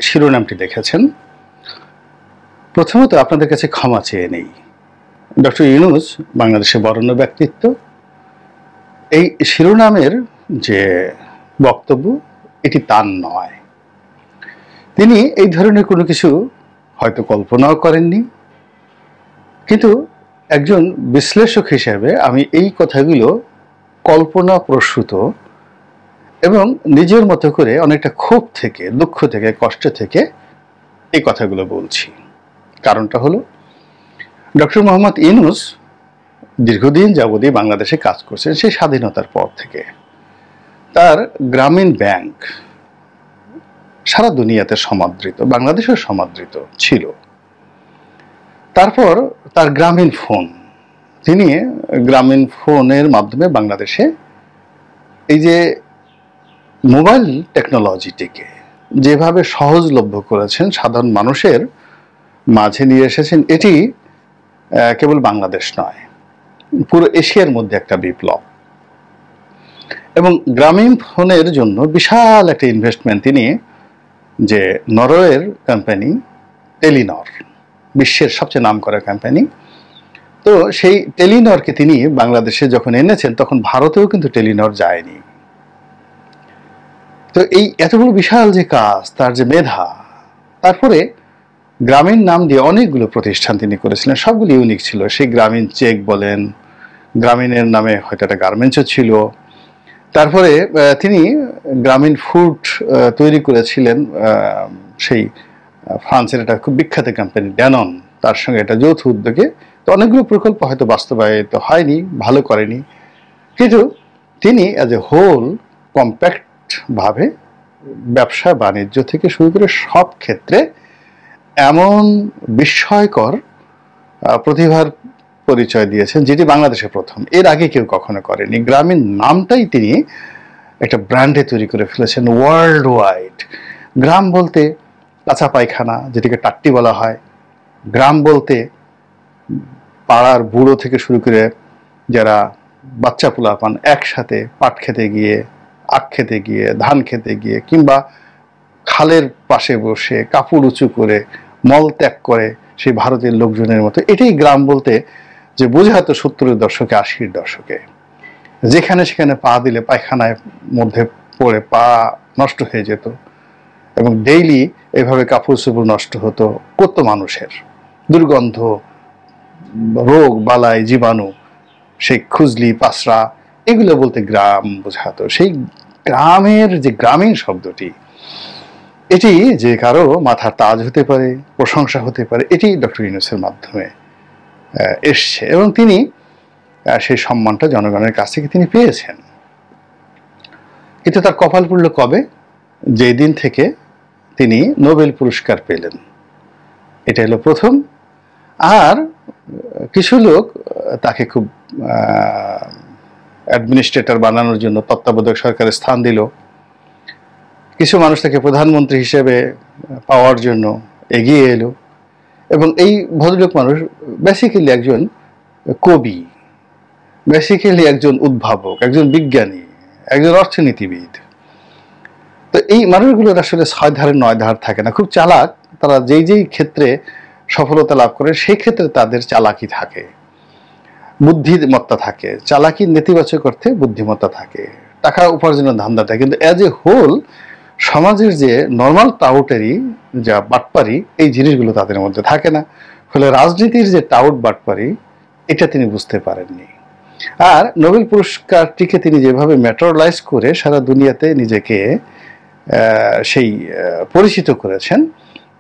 শিরোনামটি দেখেছেন। প্রথমত আপনাদের কাছে ক্ষমা চেয়ে নেই। ডক্টর ইউনূস বাংলাদেশের বরেণ্য ব্যক্তিত্ব। এই শিরোনামের যে বক্তব্য এটি তার নয়। তিনি এই ধরনের কোনো কিছু হয়তো কল্পনাও করেননি, কিন্তু একজন বিশ্লেষক হিসেবে আমি এই কথাগুলো কল্পনা প্রসূত এবং নিজের মতো করে অনেকটা ক্ষোভ থেকে, দুঃখ থেকে, কষ্ট থেকে এই কথাগুলো বলছি। কারণটা হলো ডক্টর মোহাম্মদ ইউনূস দীর্ঘদিন যাবতই বাংলাদেশে কাজ করছেন, সেই স্বাধীনতার পর থেকে। তার গ্রামীণ ব্যাংক সারা দুনিয়াতে সমাদৃত, বাংলাদেশেও সমাদৃত ছিল। তারপর তার গ্রামীণ ফোন, তিনি গ্রামীণ ফোনের মাধ্যমে বাংলাদেশে এই যে মোবাইল টেকনোলজিটিকে যেভাবে সহজলভ্য করেছেন, সাধারণ মানুষের মাঝে নিয়ে এসেছেন, এটি কেবল বাংলাদেশ নয়, পুরো এশিয়ার মধ্যে একটা বিপ্লব। এবং গ্রামীণ ফোনের জন্য বিশাল একটা ইনভেস্টমেন্ট তিনি, যে নরওয়ের কোম্পানি টেলিনর, বিশ্বের সবচেয়ে নামকরা কোম্পানি, তো সেই টেলিনরকে তিনি বাংলাদেশে যখন এনেছেন তখন ভারতেও কিন্তু টেলিনর যায়নি। তো এই এত বড় বিশাল যে কাজ, তার যে মেধা, তারপরে গ্রামীণ নাম দিয়ে অনেকগুলো প্রতিষ্ঠান তিনি করেছিলেন, সবগুলো ইউনিক ছিল। সেই গ্রামীণ চেক বলেন, গ্রামীণের নামে হয়তো একটা গার্মেন্টসও ছিল। তারপরে তিনি গ্রামীণ ফুড তৈরি করেছিলেন, সেই ফ্রান্সের একটা খুব বিখ্যাত কোম্পানি ড্যানন, তার সঙ্গে একটা যৌথ উদ্যোগে। তো অনেকগুলো প্রকল্প হয়তো বাস্তবায়িত হয়নি, ভালো করেনি, কিন্তু তিনি অ্যাজ এ হোল কম্প্যাক্টভাবে ব্যবসা বাণিজ্য থেকে শুরু করে সব ক্ষেত্রে এমন বিস্ময়কর প্রতিভার পরিচয় দিয়েছেন, যেটি বাংলাদেশে প্রথম, এর আগে কেউ কখনো করেনি। গ্রামীণ নামটাই তিনি একটা ব্র্যান্ডে তৈরি করে ফেলেছেন ওয়ার্ল্ড ওয়াইড। গ্রাম বলতে কাঁচা পায়খানা, যেটিকে টাট্টি বলা হয়, গ্রাম বলতে পাড়ার বুড়ো থেকে শুরু করে যারা বাচ্চা পোলাপান একসাথে পাট খেতে গিয়ে, আখ খেতে গিয়ে, ধান খেতে গিয়ে, কিংবা খালের পাশে বসে কাপড় উঁচু করে মল ত্যাগ করে সেই ভারতের লোকজনের মতো, এটাই গ্রাম বলতে যে বোঝাতো 70-এর দশকে, 80-এর দশকে। যেখানে সেখানে পা দিলে পায়খানায় মধ্যে পড়ে পা নষ্ট হয়ে যেত, এবং ডেইলি এভাবে কাপড় চোপড় নষ্ট হতো কত মানুষের, দুর্গন্ধ, রোগ বালাই, জীবাণু, সেই খুজলি, পাসরা, এগুলো বলতে গ্রাম বোঝাতো। সেই গ্রামের যে গ্রামীণ শব্দটি, এটি যে কারো মাথার তাজ হতে পারে, প্রশংসা হতে পারে, এটি ডক্টর ইউনূসের মাধ্যমে এসছে, এবং তিনি সেই সম্মানটা জনগণের কাছ থেকে তিনি পেয়েছেন। কিন্তু তার কপাল পুড়ল কবে? যেই দিন থেকে তিনি নোবেল পুরস্কার পেলেন, এটা হলো প্রথম। আর কিছু লোক তাকে খুব অ্যাডমিনিস্ট্রেটর বানানোর জন্য তত্ত্বাবধায়ক সরকারের স্থান দিল, কিছু মানুষ তাকে প্রধানমন্ত্রী হিসেবে পাওয়ার জন্য এগিয়ে এলো। এবং এই ভদ্রলোক মানুষ বেসিক্যালি একজন কবি, বেসিক্যালি একজন উদ্ভাবক, একজন বিজ্ঞানী, একজন অর্থনীতিবিদ। তো এই মানুষগুলোর আসলে 6 ধারে 9 ধার থাকে না, খুব চালাক। তারা যেই যেই ক্ষেত্রে সফলতা লাভ করে সেই ক্ষেত্রে তাদের চালাকি থাকে, বুদ্ধিমত্তা থাকে। চালাকি নেতিবাচক অর্থে বুদ্ধিমত্তা থাকে, টাকা উপার্জনের ধান্দা থাকে, কিন্তু অ্যাজ এ হোল সমাজের যে নর্মাল টাউটারি, যা বাটপারি, এই জিনিসগুলো তাদের মধ্যে থাকে না। ফলে রাজনীতির যে টাউট বাটপারি, এটা তিনি বুঝতে পারেননি। আর নোবেল পুরস্কারটিকে তিনি যেভাবে ম্যাটেরিয়ালাইজ করে সারা দুনিয়াতে নিজেকে সেই পরিচিত করেছেন,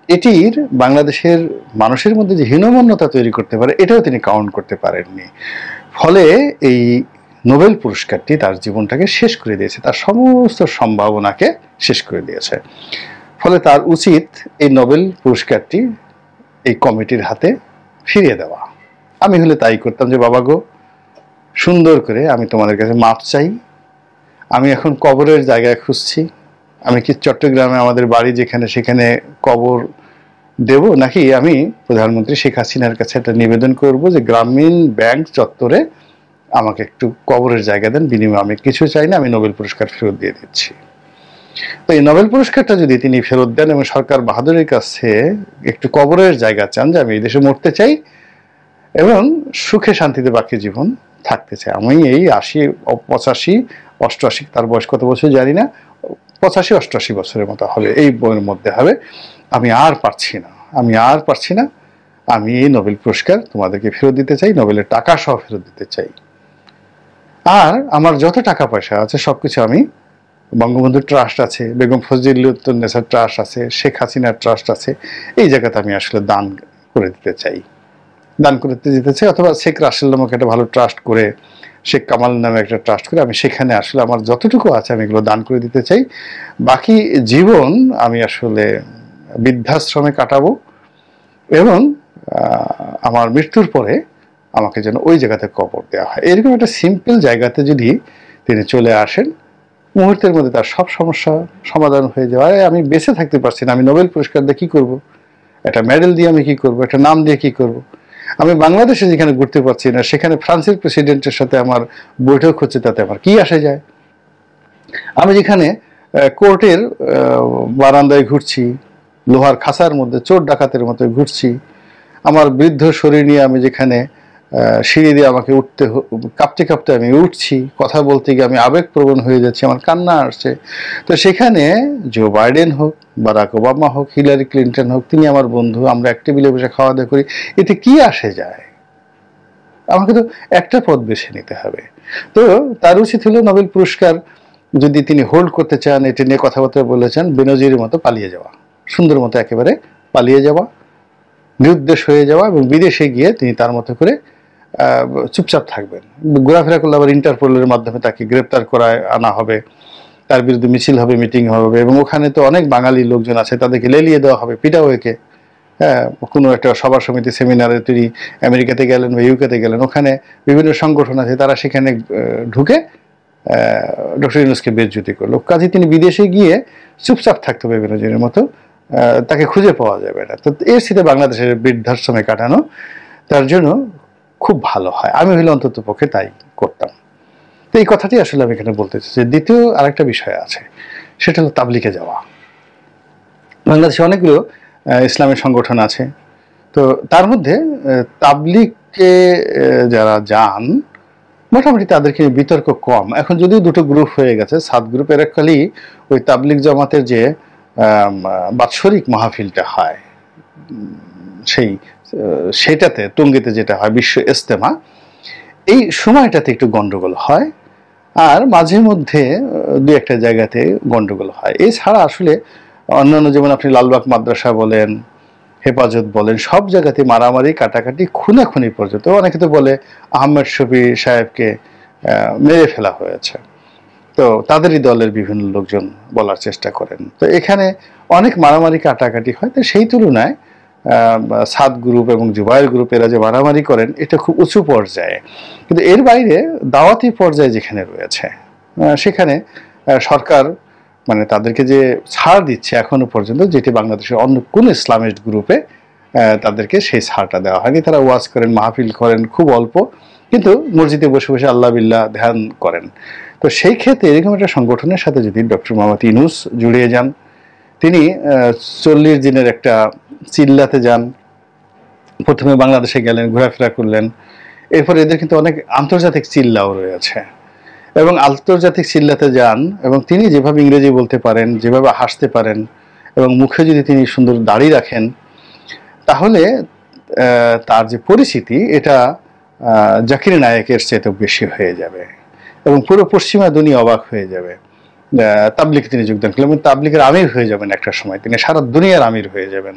এটির বাংলাদেশের মানুষের মধ্যে যে হীনমন্যতা তৈরি করতে পারে, এটাও তিনি কাউন্ট করতে পারেননি। ফলে এই নোবেল পুরস্কারটি তার জীবনটাকে শেষ করে দিয়েছে, তার সমস্ত সম্ভাবনাকে শেষ করে দিয়েছে। ফলে তার উচিত এই নোবেল পুরস্কারটি এই কমিটির হাতে ফিরিয়ে দেওয়া। আমি হলে তাই করতাম, যে বাবা গো, সুন্দর করে আমি তোমাদের কাছে মাপ চাই, আমি এখন কবরের জায়গায় খুঁজছি। আমি কি চট্টগ্রামে আমাদের বাড়ি যেখানে, সেখানে কবর দেব, নাকি আমি প্রধানমন্ত্রী শেখ হাসিনার কাছে একটা নিবেদন করব যে গ্রামীণ ব্যাংক চত্বরে আমাকে একটু কবরের জায়গা দেন, বিনিময়ে আমি কিছু চাই না, আমি নোবেল পুরস্কার ফেরত দিয়ে দিচ্ছি। তো এই নোবেল পুরস্কারটা যদি তিনি ফেরত দেন এবং সরকার বাহাদুরের কাছে একটু কবরের জায়গা চান যে আমি এই দেশে মরতে চাই এবং সুখে শান্তিতে বাকি জীবন থাকতে চাই, আমি এই 85 88 তার বয়স কত বছর জানি না, 85 88 বছরের মতো হবে, এই বইয়ের মধ্যে হবে, আমি আর পারছি না, আমি এই নোবেল পুরস্কার তোমাদেরকে ফেরত দিতে চাই, নোবেলের টাকা সহ ফেরত দিতে চাই, আর আমার যত টাকা পয়সা আছে সবকিছু আমি বঙ্গবন্ধু ট্রাস্ট আছে, বেগম ফজিলাতুন্নেছা ট্রাস্ট আছে, শেখ হাসিনা ট্রাস্ট আছে, এই জায়গাতে আমি আসলে দান করে দিতে চাই, অথবা শেখ রাসেল নামক একটা ভালো ট্রাস্ট করে, শেখ কামাল নামে একটা ট্রাস্ট করে আমি সেখানে আসলে আমার যতটুকু আছে আমি এগুলো দান করে দিতে চাই, বাকি জীবন আমি আসলে বৃদ্ধাশ্রমে কাটাবো এবং আমার মৃত্যুর পরে আমাকে যেন ওই জায়গাতে কবর দেওয়া হয়। এরকম একটা সিম্পল জায়গাতে যদি তিনি চলে আসেন, মুহূর্তের মধ্যে তার সব সমস্যা সমাধান হয়ে যাওয়া। আমি বেঁচে থাকতে পারছি না, আমি নোবেল পুরস্কার দিয়ে কী করবো, একটা মেডেল দিয়ে আমি কী করবো, একটা নাম দিয়ে কী করবো, আমি বাংলাদেশে যেখানে ঘুরতে পারছি না সেখানে ফ্রান্সের প্রেসিডেন্টের সাথে আমার বৈঠক হচ্ছে, তাতে আমার কি আসে যায়, আমি যেখানে কোর্টের বারান্দায় ঘুরছি, লোহার খাঁচার মধ্যে চোর ডাকাতের মতো ঘুরছি, আমার বৃদ্ধ শরীর নিয়ে আমি যেখানে সিঁড়ি দিয়ে আমাকে কাঁপতে কাঁপতে আমি উঠছি, কথা বলতে গিয়ে আমি আবেগপ্রবণ হয়ে যাচ্ছি, আমার কান্না আসছে, তো সেখানে জো বাইডেন হোক, বারাক ওবামা হোক, হিলারি ক্লিন্টন হোক, তিনি আমার বন্ধু, আমরা এক টেবিলে বসে খাওয়া দাওয়া করি, এতে কি আসে যায়, আমাকে তো একটা পথ বেছে নিতে হবে। তো তার উচিত হলো নোবেল পুরস্কার যদি তিনি হোল্ড করতে চান, এটা নিয়ে কথাবার্তা বলেছেন, বেনজিরের মতো পালিয়ে যাওয়া, সুন্দর মতো একেবারে পালিয়ে যাওয়া, নিরুদ্দেশ হয়ে যাওয়া এবং বিদেশে গিয়ে তিনি তার মতো করে চুপচাপ থাকবেন, ঘোরাফেরা করলে আবার ইন্টারপোলের মাধ্যমে তাকে গ্রেপ্তার করায় আনা হবে, তার বিরুদ্ধে মিছিল হবে, মিটিং হবে, এবং ওখানে তো অনেক বাঙালি লোকজন আছে, তাদেরকে লেলিয়ে দেওয়া হবে, পিটাওয়েকে। হ্যাঁ, কোনো একটা সভা সমিতি সেমিনারে তিনি আমেরিকাতে গেলেন বা ইউকেতে গেলেন, ওখানে বিভিন্ন সংগঠন আছে, তারা সেখানে ঢুকে ডক্টর ইউনূসকে বেজ্জতি করলো, কাজে তিনি বিদেশে গিয়ে চুপচাপ থাকতে হবে বেনজিরের মতো, তাকে খুঁজে পাওয়া যাবে না। তো এর সাথে বাংলাদেশের বৃদ্ধাশ্রমে কাটানো তার জন্য খুব ভালো হয়, আমি হইলে অন্তত পক্ষে তাই করতাম। তো এই কথাটি আসলে আমি এখানে বলতে চাই যে দ্বিতীয় আরেকটা বিষয় আছে, সেটা হলো তাবলিগে যাওয়া। বাংলাদেশে অনেকগুলো ইসলামী সংগঠন আছে, তো তার মধ্যে তাবলিগে যারা যান মোটামুটি তাদেরকে বিতর্ক কম, এখন যদিও দুটো গ্রুপ হয়ে গেছে, 7 গ্রুপের এককালই ওই তাবলিগ জামাতের যে বাৎসরিক মাহফিলটা হয় সেটাতে টঙ্গীতে যেটা হয় বিশ্ব ইজতেমা, এই সময়টাতে একটু গন্ডগোল হয়, আর মাঝে মধ্যে দু একটা জায়গাতে গন্ডগোল হয়। এছাড়া আসলে অন্যান্য যেমন আপনি লালবাগ মাদ্রাসা বলেন, হেফাজত বলেন, সব জায়গাতে মারামারি কাটাকাটি খুনাখুনি পর্যন্ত, অনেকে তো বলে আহমেদ শফি সাহেবকে মেরে ফেলা হয়েছে, তো তাদেরই দলের বিভিন্ন লোকজন বলার চেষ্টা করেন, তো এখানে অনেক মারামারি কাটাকাটি হয়। তো সেই তুলনায় 7 গ্রুপ এবং জুবাইর গ্রুপ এরা যে মারামারি করেন এটা খুব উঁচু পর্যায়ে, কিন্তু এর বাইরে দাওয়াতি পর্যায়ে যেখানে রয়েছে সেখানে সরকার মানে তাদেরকে যে ছাড় দিচ্ছে এখনো পর্যন্ত, যেটি বাংলাদেশের অন্য কোন ইসলামিস্ট গ্রুপে তাদেরকে সেই ছাড়টা দেওয়া হয়নি। তারা ওয়াজ করেন, মাহফিল করেন খুব অল্প, কিন্তু মসজিদে বসে বসে আল্লাহ বিল্লাহ ধ্যান করেন। তো সেই ক্ষেত্রে এরকম একটা সংগঠনের সাথে যদি ডক্টর মোহাম্মদ ইউনূস জুড়িয়ে যান, তিনি 40 দিনের একটা চিল্লাতে যান, প্রথমে বাংলাদেশে গেলেন, ঘোরাফেরা করলেন, এরপর এদের কিন্তু অনেক আন্তর্জাতিক চিল্লাও রয়েছে, এবং আন্তর্জাতিক চিল্লাতে যান এবং তিনি যেভাবে ইংরেজি বলতে পারেন, যেভাবে হাসতে পারেন, এবং মুখে যদি তিনি সুন্দর দাড়ি রাখেন, তাহলে তার যে পরিচিতি এটা জাকির নায়েকের চেয়ে বেশি হয়ে যাবে এবং পুরো পশ্চিমা দুনিয়া অবাক হয়ে যাবে। তাবলিগে তিনি যোগদান করলেন এবং তাবলিগের আমির হয়ে যাবেন, একটা সময় তিনি সারা দুনিয়ার আমির হয়ে যাবেন,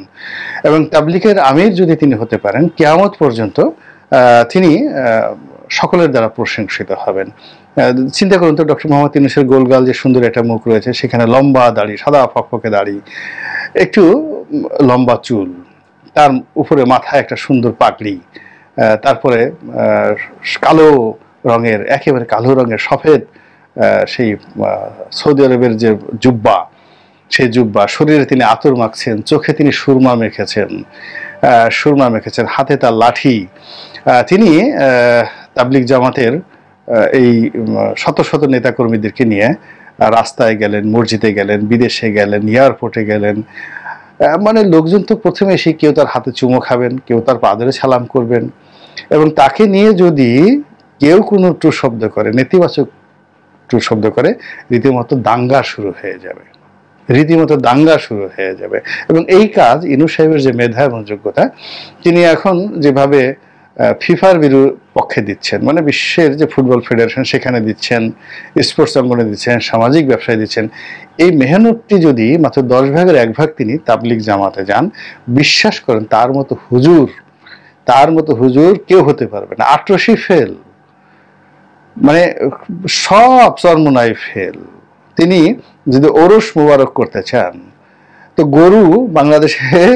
এবং তাবলিগের আমির যদি তিনি হতে পারেন কিয়ামত পর্যন্ত তিনি সকলের দ্বারা প্রশংসিত হবেন। চিন্তা করুন তো, ডক্টর মোহাম্মদ ইউনূসের গোলগাল যে সুন্দর একটা মুখ রয়েছে, সেখানে লম্বা দাড়ি, সাদা ফকফকে দাড়ি, একটু লম্বা চুল, তার উপরে মাথায় একটা সুন্দর পাগড়ি, তারপরে কালো রঙের, একেবারে কালো রঙের সফেদ সেই সৌদি আরবের যে জুব্বা, সেই জুব্বা, শরীরে তিনি আতর মাখছেন, চোখে তিনি সুরমা মেখেছেন, হাতে তার লাঠি, তিনি তাবলিগ জামাতের এই শত শত নেতাকর্মীদেরকে নিয়ে রাস্তায় গেলেন, মসজিদে গেলেন, বিদেশে গেলেন, এয়ারপোর্টে গেলেন, মানে লোকজন তো প্রথমে এসে কেউ তার হাতে চুমো খাবেন, কেউ তার পা ধরে সালাম করবেন, এবং তাকে নিয়ে যদি কেউ কোনো টু শব্দ করে, নেতিবাচক টু শব্দ করে, রীতিমতো দাঙ্গা শুরু হয়ে যাবে, রীতিমতো দাঙ্গা শুরু হয়ে যাবে। এবং এই কাজ ইউনূস সাহেবের যে মেধা এবং যোগ্যতা, তিনি এখন যেভাবে ফিফার পক্ষে দিচ্ছেন, মানে বিশ্বের যে ফুটবল ফেডারেশন সেখানে দিচ্ছেন, স্পোর্টস অঙ্গনে দিচ্ছেন, সামাজিক ব্যবসায় দিচ্ছেন, এই মেহনতটি যদি মাত্র 10 ভাগের 1 ভাগ তিনি তাবলিগ জামাতে যান, বিশ্বাস করেন তার মতো হুজুর কেউ হতে পারবে না। আটরশি ফেল, মানে সব চরমোনাই ফেল। তিনি যদি ওরস মোবারক করতে চান, তো গরু বাংলাদেশের,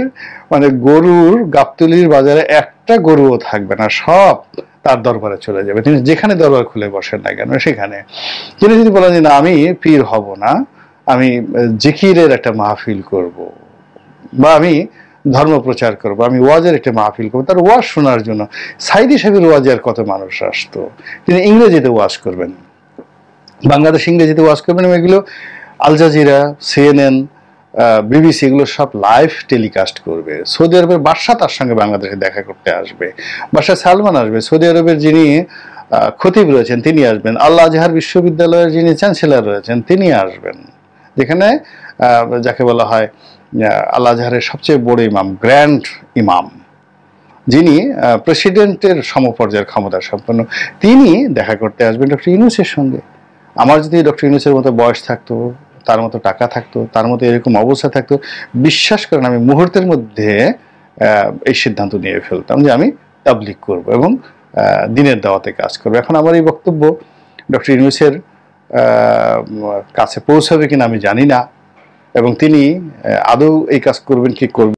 মানে গরুর গাবতলির বাজারে একটা গরুও থাকবে না, সব তার দরবারে চলে যাবে। তিনি যেখানে দরবার খুলে বসেন না কেন সেখানে। তিনি যদি বলেন যে না, আমি পীর হব না, আমি জিকিরের একটা মাহফিল করব, বা আমি ধর্ম প্রচার করব, আমি ওয়াজের একটা মাহফিল করবো, তার ওয়াজ শোনার জন্য সাইদি সাহেবের ওয়াজে আর কত মানুষ আসতো। তিনি ইংরেজিতে ওয়াজ করবেন, বাংলাদেশ ইংরেজিতে ওয়াজ করবেন, এবং এগুলো আল জাজিরা, CNN, BBC এগুলো সব লাইভ টেলিকাস্ট করবে। সৌদি আরবের বাদশা তার সঙ্গে বাংলাদেশে দেখা করতে আসবে, বাদশা সালমান আসবে, সৌদি আরবের যিনি খতিব রয়েছেন তিনি আসবেন, আল আজহার বিশ্ববিদ্যালয়ের যিনি চ্যান্সেলর রয়েছেন তিনি আসবেন, যেখানে যাকে বলা হয় আল আজহারের সবচেয়ে বড় ইমাম, গ্র্যান্ড ইমাম, যিনি প্রেসিডেন্টের সমপর্যায়ের ক্ষমতা সম্পন্ন, তিনি দেখা করতে আসবেন ডক্টর ইউনূসের সঙ্গে। আমার যদি ডক্টর ইউনূসের মতো বয়স থাকতো, তার মতো টাকা থাকতো, তার মতো এরকম অবস্থা থাকতো, বিশ্বাস করেন আমি মুহূর্তের মধ্যে এই সিদ্ধান্ত নিয়ে ফেলতাম যে আমি তাবলিগ করব এবং দিনের দাওয়াতে কাজ করব। এখন আমার এই বক্তব্য ডক্টর ইউনূসের কাছে পৌঁছাবে কিনা আমি জানি না, এবং তিনি আদৌ এই কাজ করবেন কি করবেন